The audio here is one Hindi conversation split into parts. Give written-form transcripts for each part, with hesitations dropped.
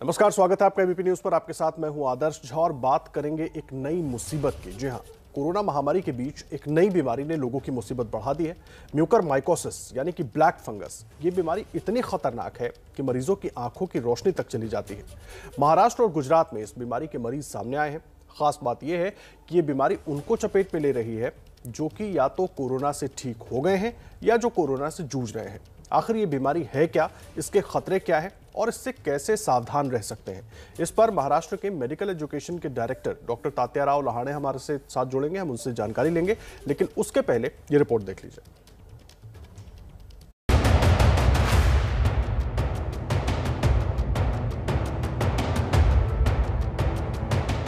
नमस्कार, स्वागत है आपका एबीपी न्यूज पर। आपके साथ मैं हूं आदर्श झा और बात करेंगे एक नई मुसीबत की। जी हां, कोरोना महामारी के बीच एक नई बीमारी ने लोगों की मुसीबत बढ़ा दी है। म्यूकरमाइकोसिस यानी कि ब्लैक फंगस। ये बीमारी इतनी खतरनाक है कि मरीजों की आंखों की रोशनी तक चली जाती है। महाराष्ट्र और गुजरात में इस बीमारी के मरीज सामने आए हैं। खास बात यह है कि यह बीमारी उनको चपेट में ले रही है जो कि या तो कोरोना से ठीक हो गए हैं या जो कोरोना से जूझ रहे हैं। आखिर ये बीमारी है क्या, इसके खतरे क्या है और इससे कैसे सावधान रह सकते हैं, इस पर महाराष्ट्र के मेडिकल एजुकेशन के डायरेक्टर डॉक्टर तात्याराव लहाणे हमारे साथ जुड़ेंगे। हम उनसे जानकारी लेंगे, लेकिन उसके पहले ये रिपोर्ट देख लीजिए।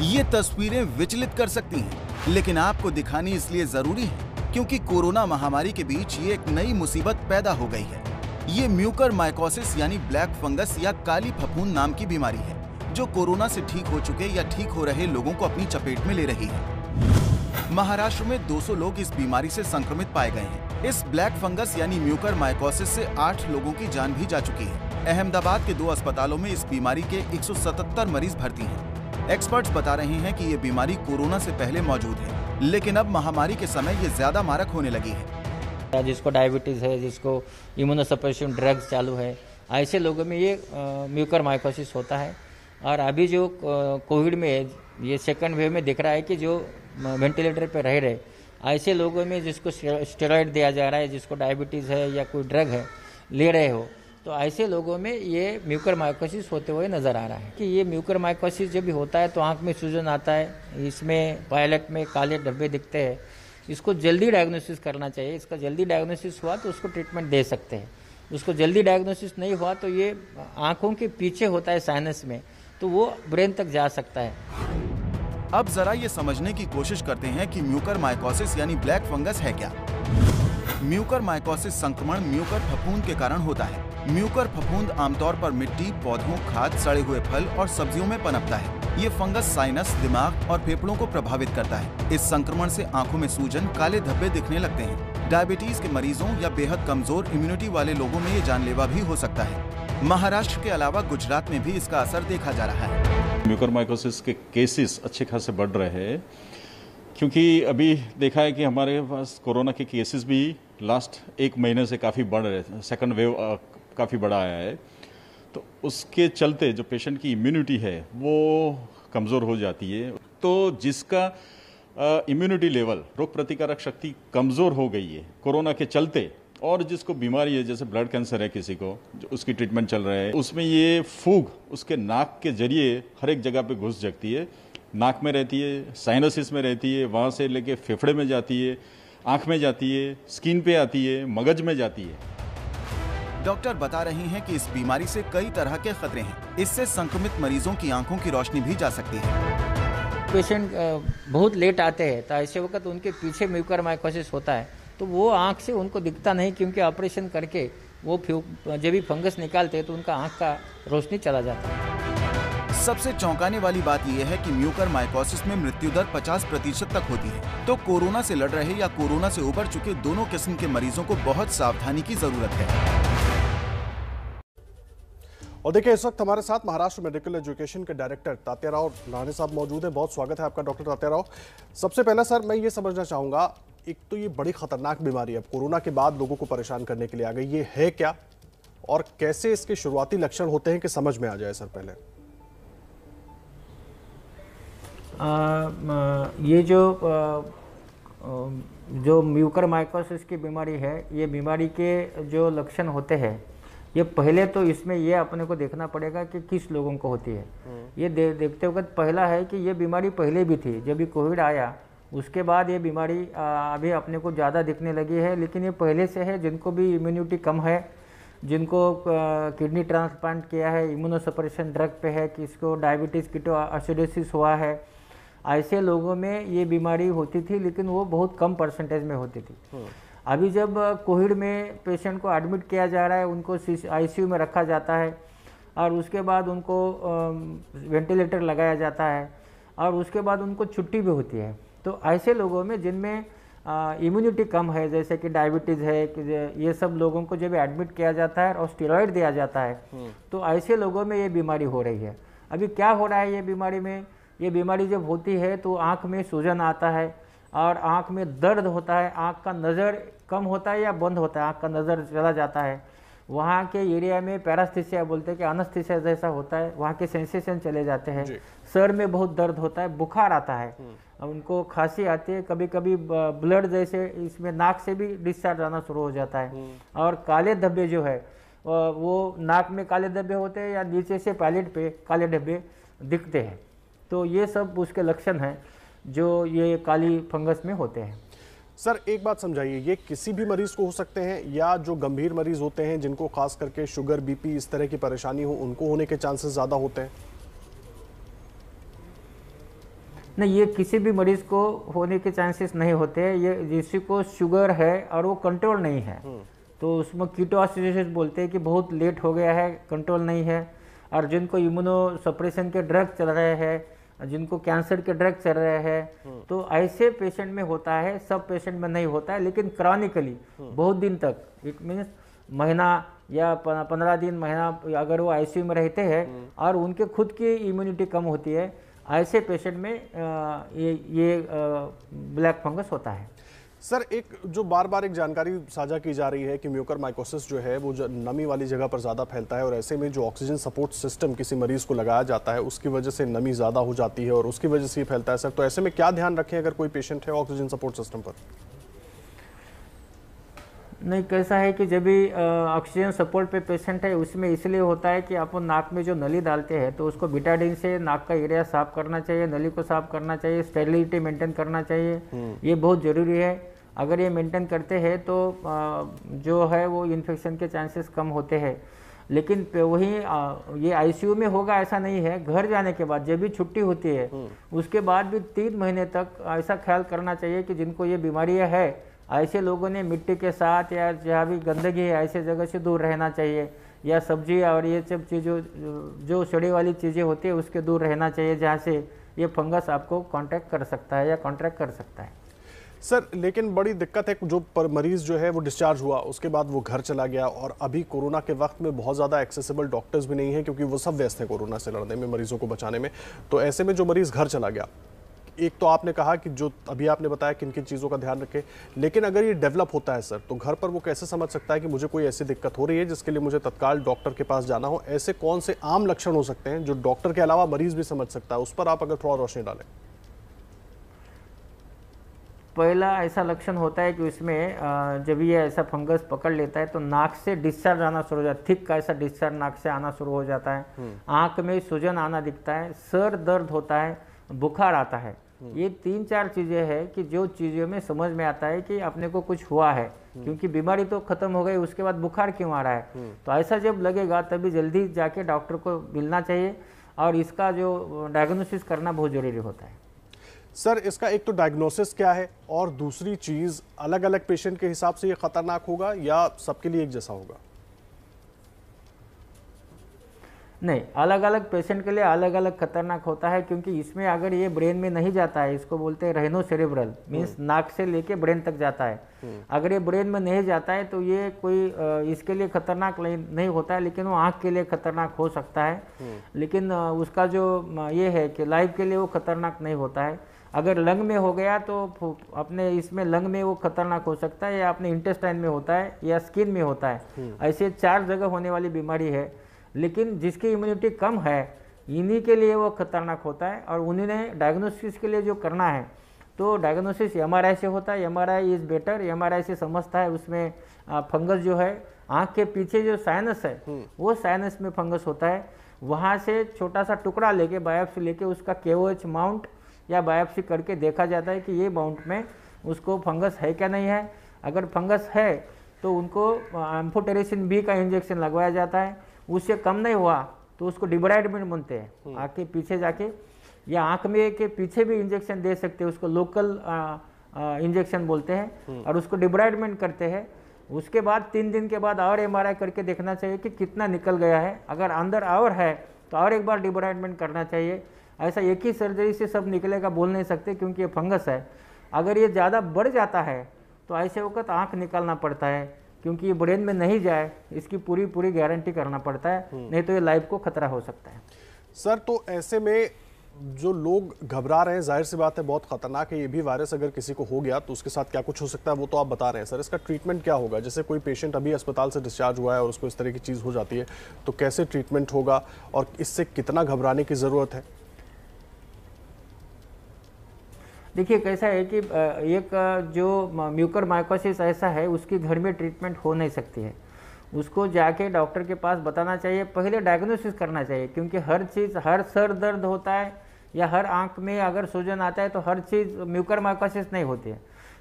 ये तस्वीरें विचलित कर सकती हैं, लेकिन आपको दिखानी इसलिए जरूरी है क्योंकि कोरोना महामारी के बीच ये एक नई मुसीबत पैदा हो गई है। ये म्यूकरमाइकोसिस यानी ब्लैक फंगस या काली फफूंद नाम की बीमारी है जो कोरोना से ठीक हो चुके या ठीक हो रहे लोगों को अपनी चपेट में ले रही है। महाराष्ट्र में 200 लोग इस बीमारी से संक्रमित पाए गए हैं। इस ब्लैक फंगस यानी म्यूकरमाइकोसिस से 8 लोगों की जान भी जा चुकी है। अहमदाबाद के 2 अस्पतालों में इस बीमारी के 177 मरीज भर्ती हैं। एक्सपर्ट्स बता रहे हैं कि ये बीमारी कोरोना से पहले मौजूद है, लेकिन अब महामारी के समय ये ज्यादा मारक होने लगी है। जिसको डायबिटीज़ है, जिसको इम्यूनोसप्रेशन ड्रग्स चालू है, ऐसे लोगों में ये म्यूकरमाइकोसिस होता है। और अभी जो कोविड में ये सेकंड वेव में दिख रहा है कि जो वेंटिलेटर पे रह रहे ऐसे लोगों में जिसको स्टेरॉइड दिया जा रहा है, जिसको डायबिटीज़ है या कोई ड्रग है ले रहे हो, तो ऐसे लोगों में ये म्यूकरमाइकोसिस होते हुए नज़र आ रहा है। कि ये म्यूकरमाइकोसिस जब भी होता है तो आँख में सूजन आता है, इसमें पायलट में काले धब्बे दिखते हैं। इसको जल्दी डायग्नोसिस करना चाहिए। इसका जल्दी डायग्नोसिस हुआ तो उसको ट्रीटमेंट दे सकते हैं। उसको जल्दी डायग्नोसिस नहीं हुआ तो ये आंखों के पीछे होता है साइनस में, तो वो ब्रेन तक जा सकता है। अब जरा ये समझने की कोशिश करते हैं कि म्यूकरमाइकोसिस यानी ब्लैक फंगस है क्या। म्यूकरमाइकोसिस संक्रमण म्यूकर फफूंद के कारण होता है। म्यूकर फफूंद आमतौर पर मिट्टी, पौधों, खाद, सड़े हुए फल और सब्जियों में पनपता है। ये फंगस साइनस, दिमाग और फेफड़ों को प्रभावित करता है। इस संक्रमण से आंखों में सूजन, काले धब्बे दिखने लगते हैं। डायबिटीज के मरीजों या बेहद कमजोर इम्यूनिटी वाले लोगों में ये जानलेवा भी हो सकता है। महाराष्ट्र के अलावा गुजरात में भी इसका असर देखा जा रहा है। म्यूकरमाइकोसिस के केसेस अच्छे खासे बढ़ रहे हैं, क्योंकि अभी देखा है कि हमारे पास कोरोना के केसेस भी लास्ट 1 महीने से काफ़ी बढ़ रहे हैं। सेकंड वेव काफ़ी बड़ा आया है, तो उसके चलते जो पेशेंट की इम्यूनिटी है वो कमज़ोर हो जाती है। तो जिसका इम्यूनिटी लेवल, रोग प्रतिकारक शक्ति कमज़ोर हो गई है कोरोना के चलते, और जिसको बीमारी है जैसे ब्लड कैंसर है किसी को, जो उसकी ट्रीटमेंट चल रहा है, उसमें ये फूग उसके नाक के जरिए हर एक जगह पे घुस सकती है। नाक में रहती है, साइनसिस में रहती है, वहाँ से लेके फेफड़े में जाती है, आँख में जाती है, स्किन पे आती है, मगज में जाती है। डॉक्टर बता रहे हैं कि इस बीमारी से कई तरह के खतरे हैं। इससे संक्रमित मरीजों की आंखों की रोशनी भी जा सकती है। पेशेंट बहुत लेट आते हैं तो ऐसे वक्त उनके पीछे म्यूकरमाइकोसिस होता है, तो वो आंख से उनको दिखता नहीं, क्योंकि ऑपरेशन करके वो जब भी फंगस निकालते हैं तो उनका आंख का रोशनी चला जाता है। सबसे चौंकाने वाली बात यह है कि म्यूकरमाइकोसिस में मृत्यु दर 50% तक होती है। तो कोरोना से लड़ रहे या कोरोना से उबर चुके दोनों किस्म के मरीजों को बहुत सावधानी की जरूरत है। और देखिए, इस वक्त हमारे साथ महाराष्ट्र मेडिकल एजुकेशन के डायरेक्टर तात्याराव लहाणे साहब मौजूद हैं। बहुत स्वागत है आपका डॉक्टर तात्याराव। सबसे पहला सर, मैं ये समझना चाहूँगा, एक तो ये बड़ी खतरनाक बीमारी है, अब कोरोना के बाद लोगों को परेशान करने के लिए आ गई, ये है क्या और कैसे इसके शुरुआती लक्षण होते हैं कि समझ में आ जाए सर? पहले ये जो म्यूकरमाइकोसिस की बीमारी है, ये बीमारी के जो लक्षण होते हैं, ये पहले तो इसमें ये अपने को देखना पड़ेगा कि किस लोगों को होती है। ये देखते वक्त पहला है कि ये बीमारी पहले भी थी, जब भी कोविड आया उसके बाद ये बीमारी अभी अपने को ज़्यादा दिखने लगी है, लेकिन ये पहले से है। जिनको भी इम्यूनिटी कम है, जिनको किडनी ट्रांसप्लांट किया है, इम्यूनोसप्रेशन ड्रग पे है, किसको डायबिटीज़ कीटोएसिडोसिस हुआ है, ऐसे लोगों में ये बीमारी होती थी, लेकिन वो बहुत कम परसेंटेज में होती थी। अभी जब कोविड में पेशेंट को एडमिट किया जा रहा है, उनको आईसीयू में रखा जाता है और उसके बाद उनको वेंटिलेटर लगाया जाता है और उसके बाद उनको छुट्टी भी होती है, तो ऐसे लोगों में जिनमें इम्यूनिटी कम है, जैसे कि डायबिटीज़ है, कि ये सब लोगों को जब एडमिट किया जाता है और स्टेरॉइड दिया जाता है तो ऐसे लोगों में ये बीमारी हो रही है। अभी क्या हो रहा है ये बीमारी में, ये बीमारी जब होती है तो आँख में सूजन आता है और आँख में दर्द होता है, आँख का नज़र कम होता है या बंद होता है, आँख का नज़र चला जाता है। वहाँ के एरिया में पैरास्थीसिया बोलते हैं कि अनस्थीसिया जैसा होता है, वहाँ के सेंसेशन चले जाते हैं, सर में बहुत दर्द होता है, बुखार आता है, उनको खांसी आती है, कभी कभी ब्लड जैसे इसमें नाक से भी डिस्चार्ज आना शुरू हो जाता है। और काले धब्बे जो है वो नाक में काले धब्बे होते हैं या नीचे से पैलेट पे काले धब्बे दिखते हैं। तो ये सब उसके लक्षण हैं जो ये काली फंगस में होते हैं। सर एक बात समझाइए, ये किसी भी मरीज को हो सकते हैं या जो गंभीर मरीज होते हैं जिनको खास करके शुगर, बीपी इस तरह की परेशानी हो उनको होने के चांसेस ज़्यादा होते हैं? नहीं, ये किसी भी मरीज को होने के चांसेस नहीं होते हैं। ये जिसी को शुगर है और वो कंट्रोल नहीं है तो उसमें कीटोएसिडोसिस बोलते हैं कि बहुत लेट हो गया है, कंट्रोल नहीं है। और जिनको इम्यूनो सप्रेशन के ड्रग चल रहे हैं, जिनको कैंसर के ड्रग चल रहे हैं, तो ऐसे पेशेंट में होता है, सब पेशेंट में नहीं होता है। लेकिन क्रॉनिकली बहुत दिन तक, इट मीन्स महीना या 15 दिन, महीना अगर वो आईसीयू में रहते हैं और उनके खुद की इम्यूनिटी कम होती है, ऐसे पेशेंट में ये ब्लैक फंगस होता है। सर एक जो बार बार एक जानकारी साझा की जा रही है कि म्यूकरमाइकोसिस जो है वो नमी वाली जगह पर ज़्यादा फैलता है और ऐसे में जो ऑक्सीजन सपोर्ट सिस्टम किसी मरीज को लगाया जाता है उसकी वजह से नमी ज़्यादा हो जाती है और उसकी वजह से ये फैलता है। सर तो ऐसे में क्या ध्यान रखें अगर कोई पेशेंट है ऑक्सीजन सपोर्ट सिस्टम पर? नहीं, कैसा है कि जब भी ऑक्सीजन सपोर्ट पे पेशेंट है उसमें इसलिए होता है कि अपन नाक में जो नली डालते हैं तो उसको बिटाडीन से नाक का एरिया साफ करना चाहिए, नली को साफ करना चाहिए, स्टेरिलिटी मेंटेन करना चाहिए, ये बहुत ज़रूरी है। अगर ये मेंटेन करते हैं तो जो है वो इन्फेक्शन के चांसेस कम होते हैं। लेकिन वही ये आईसीयू में होगा ऐसा नहीं है, घर जाने के बाद जब भी छुट्टी होती है उसके बाद भी 3 महीने तक ऐसा ख्याल करना चाहिए कि जिनको ये बीमारियाँ है ऐसे लोगों ने मिट्टी के साथ या जहाँ भी गंदगी है ऐसे जगह से दूर रहना चाहिए, या सब्जी और ये सब चीज़ों जो सड़ी वाली चीज़ें होती है उसके दूर रहना चाहिए जहाँ से ये फंगस आपको कांटेक्ट कर सकता है या कॉन्ट्रैक्ट कर सकता है। सर लेकिन बड़ी दिक्कत है, जो मरीज जो है वो डिस्चार्ज हुआ उसके बाद वो घर चला गया और अभी कोरोना के वक्त में बहुत ज़्यादा एक्सेसिबल डॉक्टर्स भी नहीं हैं क्योंकि वो सब व्यस्त हैं कोरोना से लड़ने में, मरीजों को बचाने में। तो ऐसे में जो मरीज़ घर चला गया, एक तो आपने कहा कि जो अभी आपने बताया किन किन चीज़ों का ध्यान रखें, लेकिन अगर ये डेवलप होता है सर तो घर पर वो कैसे समझ सकता है कि मुझे कोई ऐसी दिक्कत हो रही है जिसके लिए मुझे तत्काल डॉक्टर के पास जाना हो? ऐसे कौन से आम लक्षण हो सकते हैं जो डॉक्टर के अलावा मरीज भी समझ सकता है? उस पर आप अगर थोड़ा रोशनी डालें। पहला ऐसा लक्षण होता है कि उसमें जब ये ऐसा फंगस पकड़ लेता है तो नाक से डिस्चार्ज आना शुरू हो जाता है, थिक का ऐसा डिस्चार्ज नाक से आना शुरू हो जाता है, आंख में सूजन आना दिखता है, सर दर्द होता है, बुखार आता है। ये 3-4 चीज़ें हैं कि जो चीज़ों में समझ में आता है कि अपने को कुछ हुआ है, क्योंकि बीमारी तो खत्म हो गई उसके बाद बुखार क्यों आ रहा है। तो ऐसा जब लगेगा तभी जल्दी जाके डॉक्टर को मिलना चाहिए और इसका जो डायग्नोसिस करना बहुत ज़रूरी होता है। सर इसका एक तो डायग्नोसिस क्या है और दूसरी चीज़ अलग अलग पेशेंट के हिसाब से ये खतरनाक होगा या सबके लिए एक जैसा होगा? नहीं, अलग अलग पेशेंट के लिए अलग अलग खतरनाक होता है, क्योंकि इसमें अगर ये ब्रेन में नहीं जाता है, इसको बोलते हैं रेनो सेरेब्रल, मीन्स नाक से लेके ब्रेन तक जाता है। अगर ये ब्रेन में नहीं जाता है तो ये कोई इसके लिए खतरनाक नहीं होता है, लेकिन वो आँख के लिए खतरनाक हो सकता है। लेकिन उसका जो ये है कि लाइफ के लिए वो खतरनाक नहीं होता है। अगर लंग में हो गया तो अपने इसमें लंग में वो खतरनाक हो सकता है, या अपने इंटेस्टाइन में होता है, या स्किन में होता है। ऐसे 4 जगह होने वाली बीमारी है, लेकिन जिसकी इम्यूनिटी कम है इन्हीं के लिए वो खतरनाक होता है। और उन्हें डायग्नोसिस के लिए जो करना है तो डायग्नोसिस एमआरआई से होता है। एमआरआई इज़ बेटर, एमआरआई से समझता है उसमें फंगस जो है आँख के पीछे जो साइनस है वो साइनस में फंगस होता है। वहाँ से छोटा सा टुकड़ा लेके बायोप्सी लेके उसका KOH माउंट या बायोप्सी करके देखा जाता है कि ये माउंट में उसको फंगस है क्या नहीं है। अगर फंगस है तो उनको एम्फोटेरेसिन B का इंजेक्शन लगवाया जाता है। उससे कम नहीं हुआ तो उसको डिब्राइडमेंट बोलते हैं, आँख के पीछे जाके या आँख में के पीछे भी इंजेक्शन दे सकते हैं, उसको लोकल इंजेक्शन बोलते हैं, और उसको डिब्राइडमेंट करते हैं। उसके बाद 3 दिन के बाद और MRI करके देखना चाहिए कि कितना निकल गया है। अगर अंदर और है तो और एक बार डिब्राइडमेंट करना चाहिए। ऐसा एक ही सर्जरी से सब निकलेगा बोल नहीं सकते, क्योंकि ये फंगस है। अगर ये ज़्यादा बढ़ जाता है तो ऐसे वक्त आँख निकालना पड़ता है, क्योंकि ये ब्रेन में नहीं जाए इसकी पूरी गारंटी करना पड़ता है, नहीं तो ये लाइफ को खतरा हो सकता है। सर, तो ऐसे में जो लोग घबरा रहे हैं, जाहिर सी बात है बहुत खतरनाक है ये भी वायरस, अगर किसी को हो गया तो उसके साथ क्या कुछ हो सकता है वो तो आप बता रहे हैं। सर, इसका ट्रीटमेंट क्या होगा? जैसे कोई पेशेंट अभी अस्पताल से डिस्चार्ज हुआ है और उसको इस तरह की चीज़ हो जाती है तो कैसे ट्रीटमेंट होगा और इससे कितना घबराने की ज़रूरत है? देखिए कैसा है कि एक जो म्यूकरमाइकोसिस ऐसा है उसकी घर में ट्रीटमेंट हो नहीं सकती है, उसको जाके डॉक्टर के पास बताना चाहिए, पहले डायग्नोसिस करना चाहिए, क्योंकि हर चीज़, हर सर दर्द होता है या हर आंख में अगर सूजन आता है तो हर चीज़ म्यूकरमाइकोसिस नहीं होती है।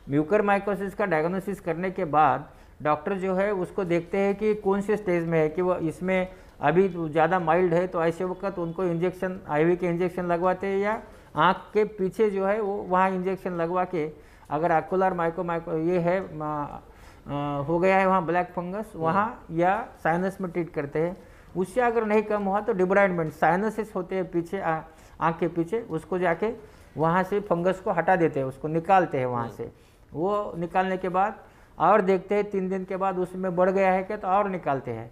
म्यूकरमाइकोसिस का डायग्नोसिस करने के बाद डॉक्टर जो है उसको देखते हैं कि कौन से स्टेज में है, कि वो इसमें अभी ज़्यादा माइल्ड है तो ऐसे वक्त उनको इंजेक्शन, IV के इंजेक्शन लगवाते हैं, या आँख के पीछे जो है वो वहाँ इंजेक्शन लगवा के, अगर आकुलर माइको ये है हो गया है वहाँ ब्लैक फंगस वहाँ, या साइनस में ट्रीट करते हैं। उससे अगर नहीं कम हुआ तो डिब्राइडमेंट, साइनसिस होते हैं पीछे आँख के पीछे, उसको जाके वहाँ से फंगस को हटा देते हैं, उसको निकालते हैं वहाँ से। वो निकालने के बाद और देखते हैं 3 दिन के बाद उसमें बढ़ गया है क्या, तो और निकालते हैं,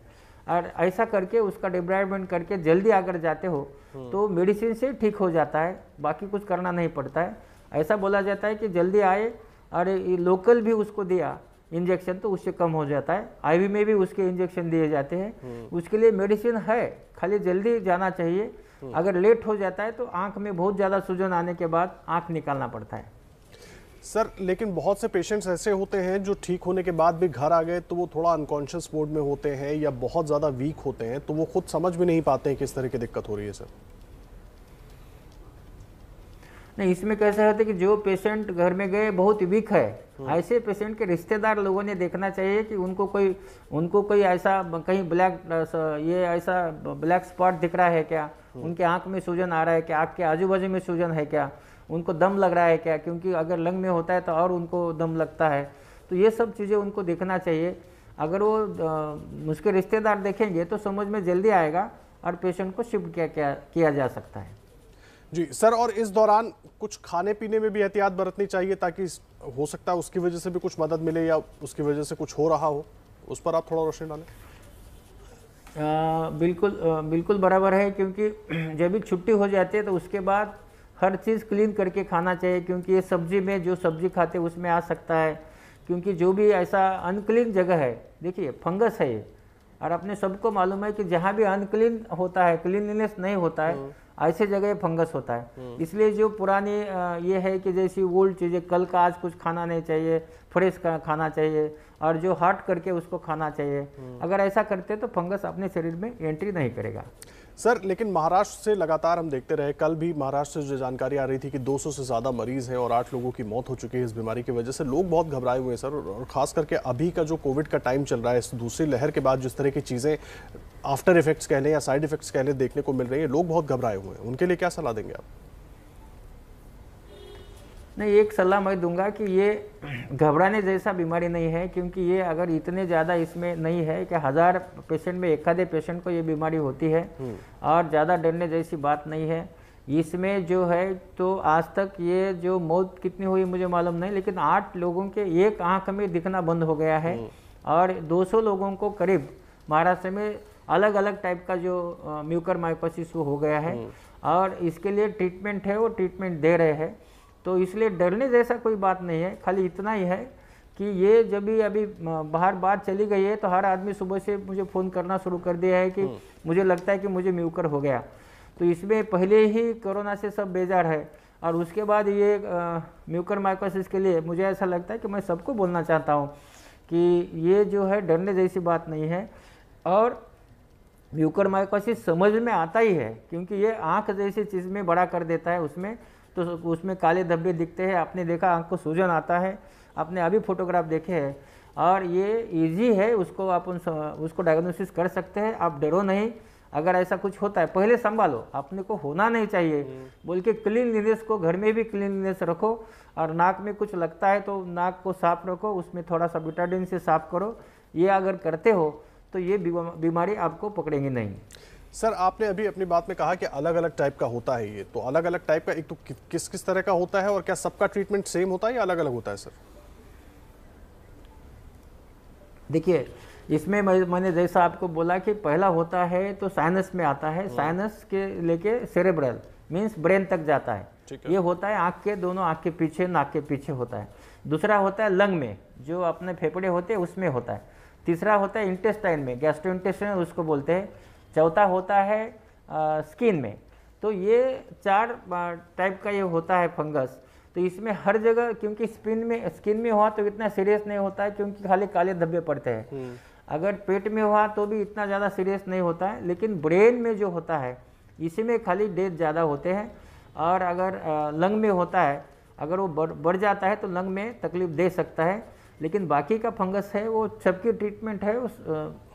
और ऐसा करके उसका डिब्राइडमेंट करके जल्दी अगर जाते हो तो मेडिसिन से ठीक हो जाता है, बाकी कुछ करना नहीं पड़ता है। ऐसा बोला जाता है कि जल्दी आए और लोकल भी उसको दिया इंजेक्शन तो उससे कम हो जाता है, IV में भी उसके इंजेक्शन दिए जाते हैं, उसके लिए मेडिसिन है, खाली जल्दी जाना चाहिए। अगर लेट हो जाता है तो आँख में बहुत ज़्यादा सूजन आने के बाद आँख निकालना पड़ता है। सर, लेकिन बहुत से पेशेंट्स ऐसे होते हैं जो ठीक होने के बाद भी घर आ गए तो वो थोड़ा अनकॉन्शियस मोड में होते हैं या बहुत ज़्यादा वीक होते हैं, तो वो खुद समझ भी नहीं पाते हैं कि इस तरह की दिक्कत हो रही है। सर, नहीं, इसमें कैसा है कि जो पेशेंट घर में गए बहुत वीक है, ऐसे पेशेंट के रिश्तेदार लोगों ने देखना चाहिए कि उनको कोई ऐसा कहीं ऐसा ब्लैक स्पॉट दिख रहा है क्या, उनके आंख में सूजन आ रहा है क्या, आंख के आजू बाजू में सूजन है क्या, उनको दम लग रहा है क्या, क्योंकि अगर लंग में होता है तो और उनको दम लगता है, तो ये सब चीज़ें उनको देखना चाहिए। अगर वो उसके रिश्तेदार देखेंगे तो समझ में जल्दी आएगा और पेशेंट को शिफ्ट किया जा सकता है। जी सर, और इस दौरान कुछ खाने पीने में भी एहतियात बरतनी चाहिए ताकि हो सकता है उसकी वजह से भी कुछ मदद मिले या उसकी वजह से कुछ हो रहा हो, उस पर आप थोड़ा रोशनी डालें। बिल्कुल बराबर है, क्योंकि जब भी छुट्टी हो जाती है तो उसके बाद हर चीज़ क्लीन करके खाना चाहिए, क्योंकि ये सब्जी में जो सब्जी खाते हैं उसमें आ सकता है, क्योंकि जो भी ऐसा अनक्लीन जगह है, देखिए फंगस है ये, और अपने सबको मालूम है कि जहाँ भी अनक्लीन होता है, क्लीनलीनेस नहीं होता है, ऐसे जगह फंगस होता है। इसलिए जो पुरानी ये है कि जैसी ओल्ड चीज़ें, कल का आज कुछ खाना नहीं चाहिए, फ्रेश खाना चाहिए, और जो हॉट करके उसको खाना चाहिए। अगर ऐसा करते तो फंगस अपने शरीर में एंट्री नहीं करेगा। सर, लेकिन महाराष्ट्र से लगातार हम देखते रहे, कल भी महाराष्ट्र से जो जानकारी आ रही थी कि 200 से ज़्यादा मरीज हैं और 8 लोगों की मौत हो चुकी है इस बीमारी की वजह से। लोग बहुत घबराए हुए हैं सर, और ख़ास करके अभी का जो कोविड का टाइम चल रहा है, इस दूसरी लहर के बाद जिस तरह की चीज़ें आफ्टर इफेक्ट्स कहने या साइड इफेक्ट्स कहने देखने को मिल रही है, लोग बहुत घबराए हुए हैं, उनके लिए क्या सलाह देंगे आप? नहीं, एक सलाह मैं दूंगा कि ये घबराने जैसा बीमारी नहीं है, क्योंकि ये अगर इतने ज़्यादा इसमें नहीं है कि 1000 पेशेंट में एक आधे पेशेंट को ये बीमारी होती है, और ज़्यादा डरने जैसी बात नहीं है। इसमें जो है तो आज तक ये जो मौत कितनी हुई मुझे मालूम नहीं, लेकिन 8 लोगों के एक आँख में दिखना बंद हो गया है, और 200 लोगों को करीब महाराष्ट्र में अलग अलग टाइप का जो म्यूकरमाइकोसिस वो हो गया है, और इसके लिए ट्रीटमेंट है, वो ट्रीटमेंट दे रहे हैं। तो इसलिए डरने जैसा कोई बात नहीं है, खाली इतना ही है कि ये जब भी अभी बाहर बात चली गई है तो हर आदमी सुबह से मुझे फ़ोन करना शुरू कर दिया है कि मुझे लगता है कि मुझे म्यूकर हो गया। तो इसमें पहले ही कोरोना से सब बेजार है, और उसके बाद ये म्यूकरमाइकोसिस के लिए मुझे ऐसा लगता है कि मैं सबको बोलना चाहता हूँ कि ये जो है डरने जैसी बात नहीं है, और म्यूकरमाइकोसिस समझ में आता ही है, क्योंकि ये आँख जैसी चीज़ में बड़ा कर देता है, तो उसमें काले धब्बे दिखते हैं। आपने देखा आँख को सूजन आता है, आपने अभी फोटोग्राफ देखे हैं, और ये इजी है, उसको डायग्नोसिस कर सकते हैं। आप डरो नहीं, अगर ऐसा कुछ होता है पहले संभालो, अपने को होना नहीं चाहिए बोल के क्लीनलीनेस को, घर में भी क्लीनलीनेस रखो, और नाक में कुछ लगता है तो नाक को साफ रखो, उसमें थोड़ा सा बिटाडिन से साफ करो। ये अगर करते हो तो ये बीमारी आपको पकड़ेंगी नहीं। सर आपने अभी अपनी बात में कहा कि अलग अलग टाइप का होता है ये, तो अलग अलग टाइप का एक तो किस किस तरह का होता है और क्या सबका ट्रीटमेंट सेम होता है या अलग अलग होता है सर? देखिए, इसमें मैंने जैसा आपको बोला कि पहला होता है तो साइनस में आता है, साइनस के लेके सेरेब्रल मीन्स ब्रेन तक जाता है। ये होता है आँख के दोनों, आँख के पीछे, नाक के पीछे होता है। दूसरा होता है लंग में, जो अपने फेफड़े होते हैं उसमें होता है। तीसरा होता है इंटेस्टाइन में, गैस्ट्रोइंटेस्टाइन उसको बोलते हैं। चौथा होता है स्किन में। तो ये 4 टाइप का ये होता है फंगस। तो इसमें हर जगह, क्योंकि स्किन में हुआ तो इतना सीरियस नहीं होता है, क्योंकि खाली काले धब्बे पड़ते हैं। अगर पेट में हुआ तो भी इतना ज़्यादा सीरियस नहीं होता है, लेकिन ब्रेन में जो होता है इसी में खाली डेथ ज़्यादा होते हैं। और अगर लंग में होता है, अगर वो बढ़ जाता है तो लंग में तकलीफ दे सकता है। लेकिन बाकी का फंगस है वो सबकी ट्रीटमेंट है, उस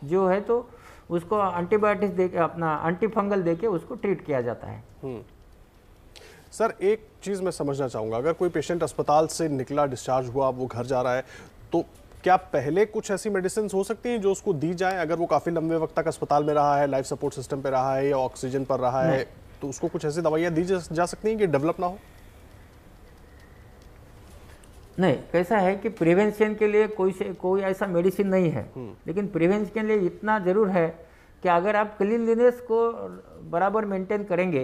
जो है तो उसको एंटीबायोटिक्स देके, अपना एंटी फंगल देके उसको ट्रीट किया जाता है। सर एक चीज़ मैं समझना चाहूँगा, अगर कोई पेशेंट अस्पताल से निकला, डिस्चार्ज हुआ, वो घर जा रहा है, तो क्या पहले कुछ ऐसी मेडिसिन हो सकती हैं जो उसको दी जाए? अगर वो काफ़ी लंबे वक्त तक अस्पताल में रहा है, लाइफ सपोर्ट सिस्टम पे रहा है या ऑक्सीजन पर रहा है, तो उसको कुछ ऐसी दवाइयाँ दी जा सकती हैं कि डेवलप ना हो? नहीं, कैसा है कि प्रिवेंशन के लिए कोई ऐसा मेडिसिन नहीं है, लेकिन प्रिवेंशन के लिए इतना जरूर है कि अगर आप क्लीनलीनेस को बराबर मेंटेन करेंगे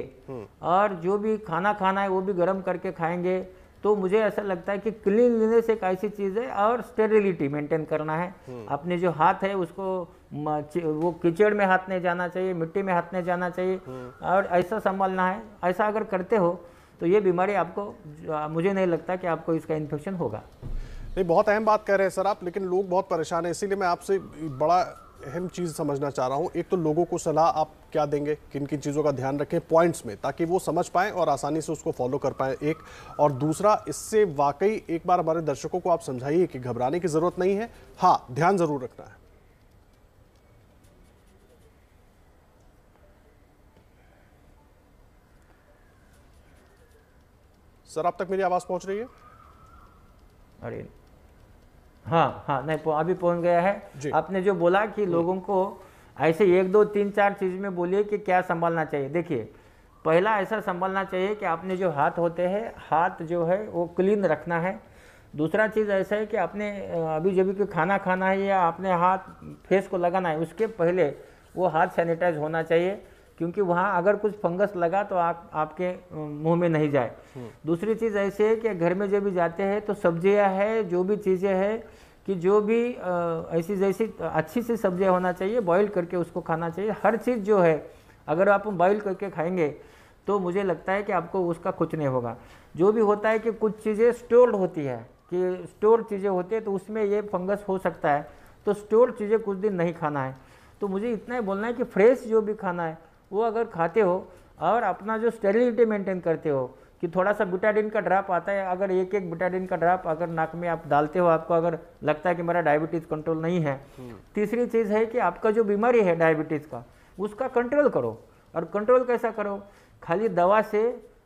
और जो भी खाना खाना है वो भी गर्म करके खाएंगे, तो मुझे ऐसा लगता है कि क्लीनलीनेस एक ऐसी चीज़ है। और स्टेरिलिटी मेंटेन करना है। अपने जो हाथ है उसको वो कीचड़ में हाथ नहीं जाना चाहिए, मिट्टी में हाथ नहीं जाना चाहिए, और ऐसा संभालना है। ऐसा अगर करते हो तो ये बीमारी आपको, मुझे नहीं लगता कि आपको इसका इन्फेक्शन होगा। नहीं, बहुत अहम बात कह रहे हैं सर आप, लेकिन लोग बहुत परेशान हैं, इसीलिए मैं आपसे बड़ा अहम चीज़ समझना चाह रहा हूँ। एक तो लोगों को सलाह आप क्या देंगे, किन किन चीज़ों का ध्यान रखें पॉइंट्स में, ताकि वो समझ पाएं और आसानी से उसको फॉलो कर पाएं, एक। और दूसरा, इससे वाकई एक बार हमारे दर्शकों को आप समझाइए कि घबराने की ज़रूरत नहीं है, हाँ ध्यान ज़रूर रखना है। सर आप तक मेरी आवाज़ पहुँच रही है? अरे हाँ, नहीं अभी पहुंच गया है। आपने जो बोला कि लोगों को ऐसे 1 2 3 4 चीज़ में बोलिए कि क्या संभालना चाहिए। देखिए, पहला ऐसा संभालना चाहिए कि आपने जो हाथ होते हैं, हाथ जो है वो क्लीन रखना है। दूसरा चीज़ ऐसा है कि आपने अभी जब भी खाना खाना है या आपने हाथ फेस को लगाना है, उसके पहले वो हाथ सैनिटाइज होना चाहिए, क्योंकि वहाँ अगर कुछ फंगस लगा तो आपके मुंह में नहीं जाए। दूसरी चीज़ ऐसे है कि घर में जब भी जाते हैं तो सब्जियां है, जो भी चीज़ें हैं, कि जो भी ऐसी जैसी अच्छी सी सब्जियां होना चाहिए, बॉईल करके उसको खाना चाहिए। हर चीज़ जो है अगर आप बॉईल करके खाएंगे तो मुझे लगता है कि आपको उसका कुछ नहीं होगा। जो भी होता है कि कुछ चीज़ें स्टोर्ड होती है, कि स्टोर चीज़ें होती है तो उसमें ये फंगस हो सकता है, तो स्टोर चीज़ें कुछ दिन नहीं खाना है। तो मुझे इतना ही बोलना है कि फ्रेश जो भी खाना है वो अगर खाते हो और अपना जो स्टेरिलिटी मेंटेन करते हो, कि थोड़ा सा बिटाडिन का ड्रॉप आता है, अगर एक बिटाडिन का ड्रॉप अगर नाक में आप डालते हो, आपको अगर लगता है कि मेरा डायबिटीज़ कंट्रोल नहीं है। तीसरी चीज़ है कि आपका जो बीमारी है डायबिटीज़ का, उसका कंट्रोल करो। और कंट्रोल कैसा करो? खाली दवा से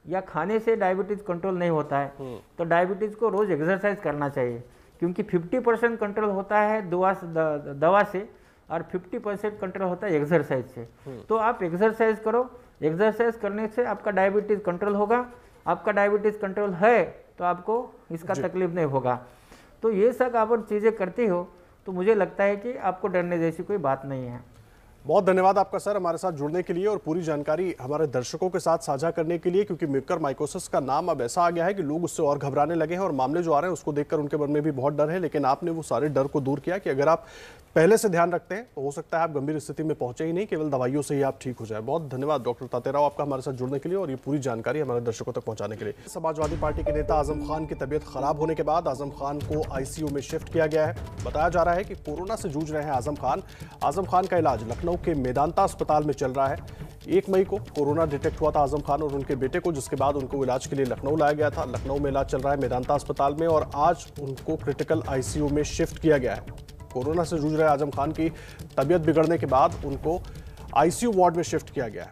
या खाने से डायबिटीज़ कंट्रोल नहीं होता है। तो डायबिटीज़ को रोज़ एक्सरसाइज करना चाहिए, क्योंकि 50% कंट्रोल होता है दवा से और 50% कंट्रोल होता है एक्सरसाइज से। तो आप एक्सरसाइज करो, एक्सरसाइज करने से आपका डायबिटीज़ कंट्रोल होगा। आपका डायबिटीज़ कंट्रोल है तो आपको इसका तकलीफ नहीं होगा। तो ये सब आप चीज़ें करते हो तो मुझे लगता है कि आपको डरने जैसी कोई बात नहीं है। बहुत धन्यवाद आपका सर, हमारे साथ जुड़ने के लिए और पूरी जानकारी हमारे दर्शकों के साथ साझा करने के लिए, क्योंकि म्यूकरमाइकोसिस का नाम अब ऐसा आ गया है कि लोग उससे और घबराने लगे हैं और मामले जो आ रहे हैं उसको देखकर उनके मन में भी बहुत डर है। लेकिन आपने वो सारे डर को दूर किया कि अगर आप पहले से ध्यान रखते हैं तो हो सकता है आप गंभीर स्थिति में पहुंचे ही नहीं, केवल दवाइयों से ही आप ठीक हो जाए। बहुत धन्यवाद डॉक्टर तातेराव आपका हमारे साथ जुड़ने के लिए और ये पूरी जानकारी हमारे दर्शकों तक पहुंचाने के लिए। समाजवादी पार्टी के नेता आजम खान की तबीयत खराब होने के बाद आजम खान को आईसीयू में शिफ्ट किया गया है। बताया जा रहा है कि कोरोना से जूझ रहे हैं आजम खान। आजम खान का इलाज लखनऊ के मेदांता अस्पताल में चल रहा है। 1 मई को कोरोना डिटेक्ट हुआ था आजम खान और उनके बेटे को, जिसके बाद उनको इलाज के लिए लखनऊ लाया गया था। लखनऊ में इलाज चल रहा है मेदांता अस्पताल में और आज उनको क्रिटिकल आईसीयू में शिफ्ट किया गया है। कोरोना से जूझ रहे आजम खान की तबीयत बिगड़ने के बाद उनको आईसीयू वार्ड में शिफ्ट किया गया है।